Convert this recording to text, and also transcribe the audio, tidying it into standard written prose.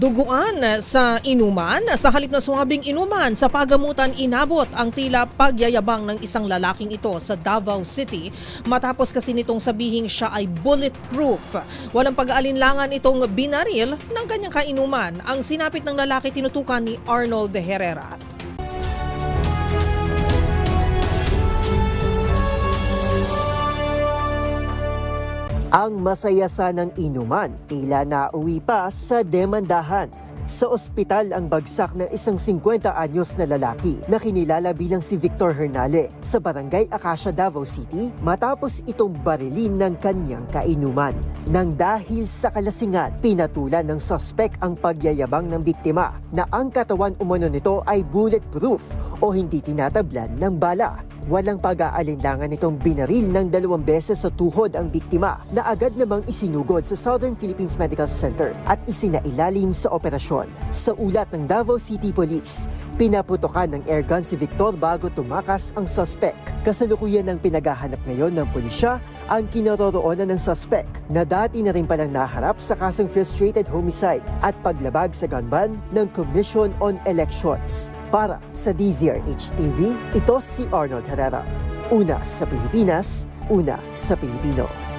Duguan sa inuman, sa halip na sumabing inuman sa pagamutan inabot ang tila pagyayabang ng isang lalaking ito sa Davao City matapos kasi nitong sabihing siya ay bulletproof. Walang pag-aalinlangan itong binaril ng kanyang kainuman. Ang sinapit ng lalaki tinutukan ni Arnold Herrera. Ang masaya sanang inuman, tila nauwi pa sa demandahan. Sa ospital ang bagsak ng isang 50 anyos na lalaki na kinilala bilang si Victor Hernale sa Barangay Acacia, Davao City matapos itong barilin ng kanyang kainuman. Nang dahil sa kalasingan, pinatulan ng suspect ang pagyayabang ng biktima na ang katawan umano nito ay bulletproof o hindi tinatablan ng bala. Walang pag-aalinlangan itong binaril ng 2 beses sa tuhod ang biktima na agad namang isinugod sa Southern Philippines Medical Center at isinailalim sa operasyon. Sa ulat ng Davao City Police, pinaputokan ng airgun si Victor bago tumakas ang suspect. Kasalukuyan ng pinaghahanap ngayon ng pulisya ang kinaroroonan ng suspect na dati na rin palang naharap sa kasong frustrated homicide at paglabag sa gun ban ng Commission on Elections. Para sa DZRH TV, ito si Arnold Herrera. Una sa Pilipinas, una sa Pilipino.